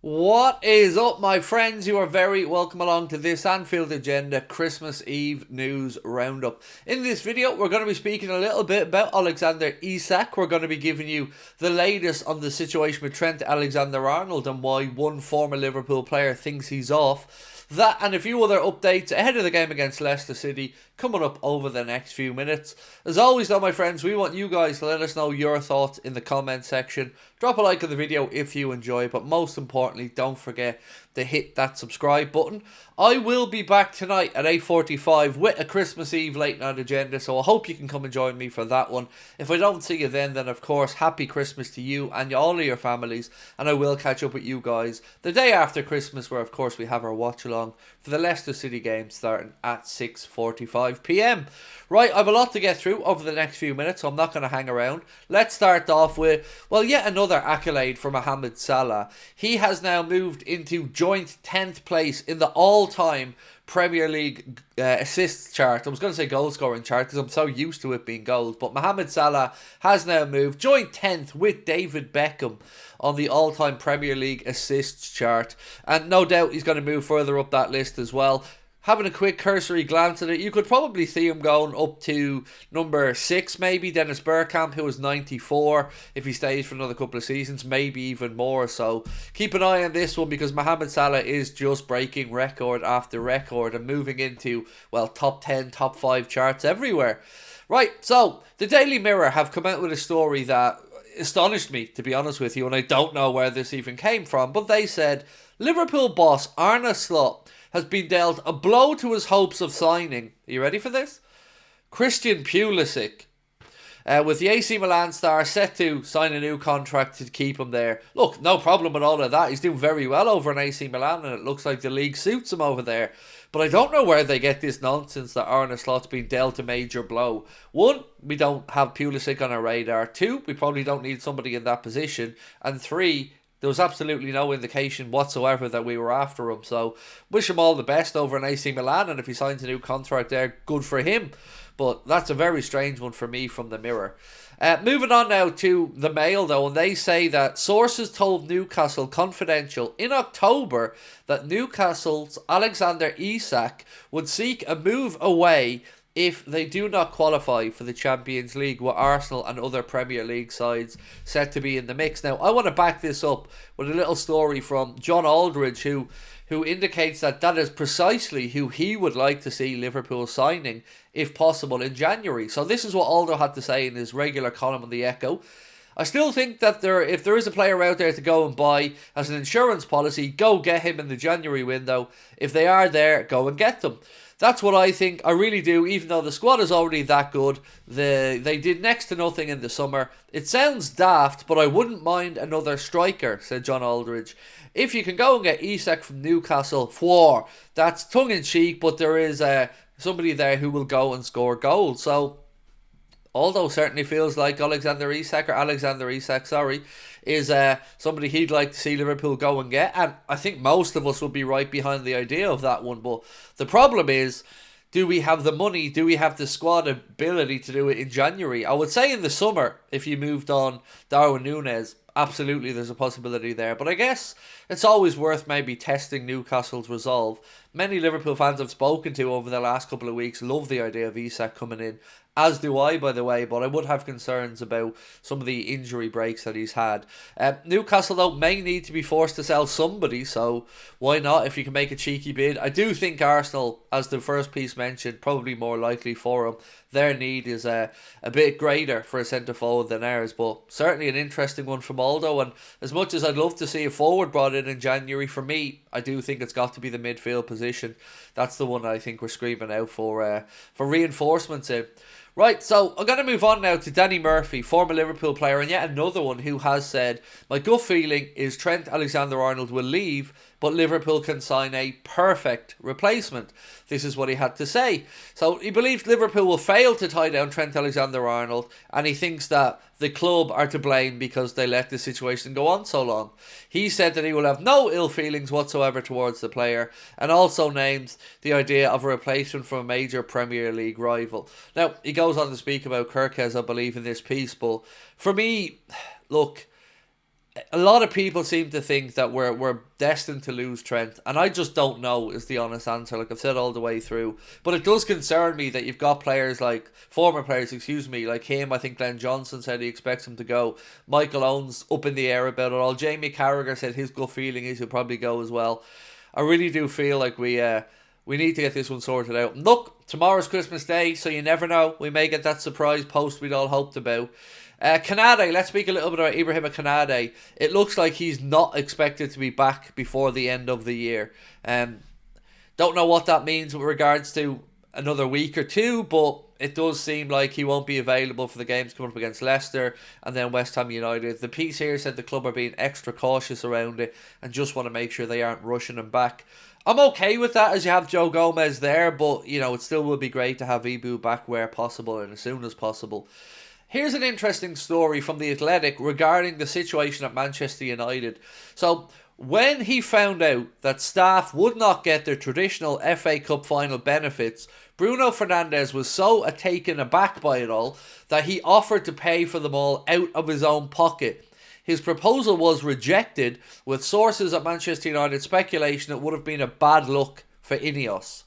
What is up, my friends? You are very welcome along to this Anfield Agenda Christmas Eve news roundup. In this video, we're going to be speaking a little bit about Alexander Isak. We're going to be giving you the latest on the situation with Trent Alexander-Arnold and why one former Liverpool player thinks he's off. That and a few other updates ahead of the game against Leicester City coming up over the next few minutes. As always though, my friends, we want you guys to let us know your thoughts in the comment section. Drop a like on the video if you enjoy, but most importantly, don't forget to hit that subscribe button. I will be back tonight at 8:45 with a Christmas Eve late night agenda, so I hope you can come and join me for that one. If I don't see you then of course, happy Christmas to you and all of your families, and I will catch up with you guys the day after Christmas, where of course we have our watch along for the Leicester City game starting at 6:45 p.m. Right, I have a lot to get through over the next few minutes, so I'm not going to hang around. Let's start off with, well, yet another accolade for Mohamed Salah. He has now moved into joint 10th place in the all-time Premier League assists chart. I was going to say goal scoring chart because I'm so used to it being goals, but Mohamed Salah has now moved joint 10th with David Beckham on the all-time Premier League assists chart, and no doubt he's going to move further up that list as well. Having a quick cursory glance at it, you could probably see him going up to number 6 maybe. Dennis Bergkamp, who was 94, if he stays for another couple of seasons, maybe even more. So keep an eye on this one, because Mohamed Salah is just breaking record after record and moving into, well, top 10, top 5 charts everywhere. Right, so the Daily Mirror have come out with a story that astonished me, to be honest with you, and I don't know where this even came from, but they said Liverpool boss Arne Slot has been dealt a blow to his hopes of signing, are you ready for this? Christian Pulisic. With the AC Milan star set to sign a new contract to keep him there. Look, no problem with all of that. He's doing very well over in AC Milan, and it looks like the league suits him over there. But I don't know where they get this nonsense that Arne Slot's been dealt a major blow. One, we don't have Pulisic on our radar. Two, we probably don't need somebody in that position. And three, there was absolutely no indication whatsoever that we were after him. So, wish him all the best over in AC Milan, and if he signs a new contract there, good for him. But that's a very strange one for me from the Mirror. Moving on now to the Mail, though, and they say that sources told Newcastle Confidential in October that Newcastle's Alexander Isak would seek a move away if they do not qualify for the Champions League, with Arsenal and other Premier League sides set to be in the mix. Now, I want to back this up with a little story from John Aldridge, who indicates that that is precisely who he would like to see Liverpool signing, if possible, in January. So this is what Aldo had to say in his regular column on the Echo. I still think that if there is a player out there to go and buy as an insurance policy, go get him in the January window. If they are there, go and get them. That's what I think. I really do, even though the squad is already that good. They did next to nothing in the summer. It sounds daft, but I wouldn't mind another striker, said John Aldridge. If you can go and get Isak from Newcastle, that's tongue-in-cheek, but there is somebody there who will go and score goals. So, Aldo certainly feels like Alexander Isak, is somebody he'd like to see Liverpool go and get. And I think most of us would be right behind the idea of that one. But the problem is, do we have the money? Do we have the squad ability to do it in January? I would say in the summer, if you moved on Darwin Núñez, absolutely there's a possibility there. But I guess it's always worth maybe testing Newcastle's resolve. Many Liverpool fans I've spoken to over the last couple of weeks love the idea of Isak coming in. As do I, by the way, but I would have concerns about some of the injury breaks that he's had. Newcastle, though, may need to be forced to sell somebody, so why not if you can make a cheeky bid? I do think Arsenal, as the first piece mentioned, probably more likely for him. Their need is a bit greater for a centre-forward than ours, but certainly an interesting one from Aldo. And as much as I'd love to see a forward brought in January, for me, I do think it's got to be the midfield position. That's the one I think we're screaming out for reinforcements in. Right, so I'm going to move on now to Danny Murphy, former Liverpool player, and yet another one who has said, my gut feeling is Trent Alexander-Arnold will leave, but Liverpool can sign a perfect replacement. This is what he had to say. So he believes Liverpool will fail to tie down Trent Alexander-Arnold, and he thinks that the club are to blame because they let the situation go on so long. He said that he will have no ill feelings whatsoever towards the player, and also names the idea of a replacement from a major Premier League rival. Now, he goes on to speak about Kirkes, I believe, in this piece, but for me, look, a lot of people seem to think that we're destined to lose Trent, and I just don't know is the honest answer. Like I've said all the way through, but it does concern me that you've got players like former players, excuse me, like him. I think Glenn Johnson said he expects him to go. Michael Owens up in the air about it all. Jamie Carragher said his gut feeling is he'll probably go as well. I really do feel like we need to get this one sorted out. And look, tomorrow's Christmas Day, so you never know. We may get that surprise post we'd all hoped about. Kanade, let's speak a little bit about Ibrahim Kanade. It looks like he's not expected to be back before the end of the year. Don't know what that means with regards to another week or two, but it does seem like he won't be available for the games coming up against Leicester and then West Ham United. The piece here said the club are being extra cautious around it and just want to make sure they aren't rushing him back. I'm okay with that as you have Joe Gomez there, but you know it still would be great to have Ibu back where possible and as soon as possible. Here's an interesting story from The Athletic regarding the situation at Manchester United. So, when he found out that staff would not get their traditional FA Cup final benefits, Bruno Fernandez was so taken aback by it all that he offered to pay for them all out of his own pocket. His proposal was rejected, with sources at Manchester United speculation it would have been a bad look for Ineos.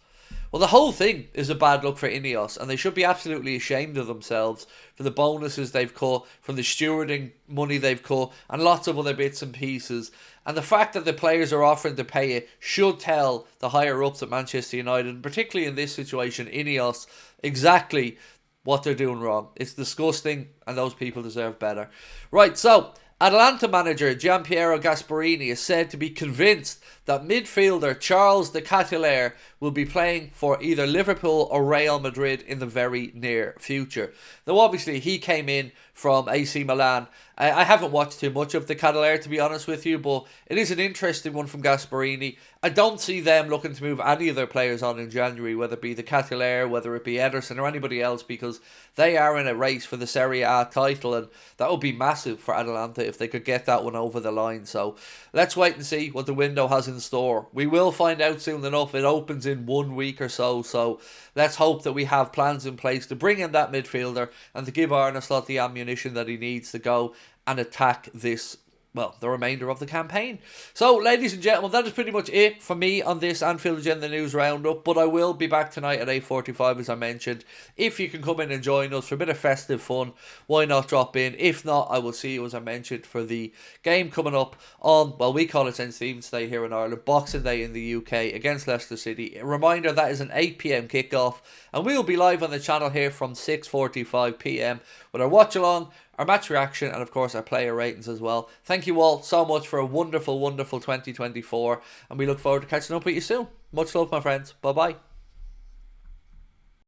Well, the whole thing is a bad look for Ineos, and they should be absolutely ashamed of themselves for the bonuses they've cut, from the stewarding money they've cut, and lots of other bits and pieces. And the fact that the players are offering to pay it should tell the higher-ups at Manchester United, and particularly in this situation, Ineos, exactly what they're doing wrong. It's disgusting, and those people deserve better. Right, so Atalanta manager Gianpiero Gasperini is said to be convinced that midfielder Charles de Ketelaere will be playing for either Liverpool or Real Madrid in the very near future. Though obviously he came in from AC Milan. I haven't watched too much of de Ketelaere, to be honest with you, but it is an interesting one from Gasperini. I don't see them looking to move any of their players on in January, whether it be de Ketelaere, whether it be Ederson or anybody else, because they are in a race for the Serie A title, and that would be massive for Atalanta if they could get that one over the line. So let's wait and see what the window has in store. We will find out soon enough. It opens in 1 week or so, so let's hope that we have plans in place to bring in that midfielder and to give Arne Slot the ammunition that he needs to go and attack this, well, the remainder of the campaign. So, ladies and gentlemen, that is pretty much it for me on this Anfield Agenda News Roundup, but I will be back tonight at 8:45, as I mentioned. If you can come in and join us for a bit of festive fun, why not drop in? If not, I will see you, as I mentioned, for the game coming up on, well, we call it St. Stephen's Day here in Ireland, Boxing Day in the UK against Leicester City. A reminder, that is an 8 PM kickoff, and we will be live on the channel here from 6:45 PM with our watch-along, our match reaction, and of course our player ratings as well. Thank you all so much for a wonderful, wonderful 2024, and we look forward to catching up with you soon. Much love, my friends. Bye bye.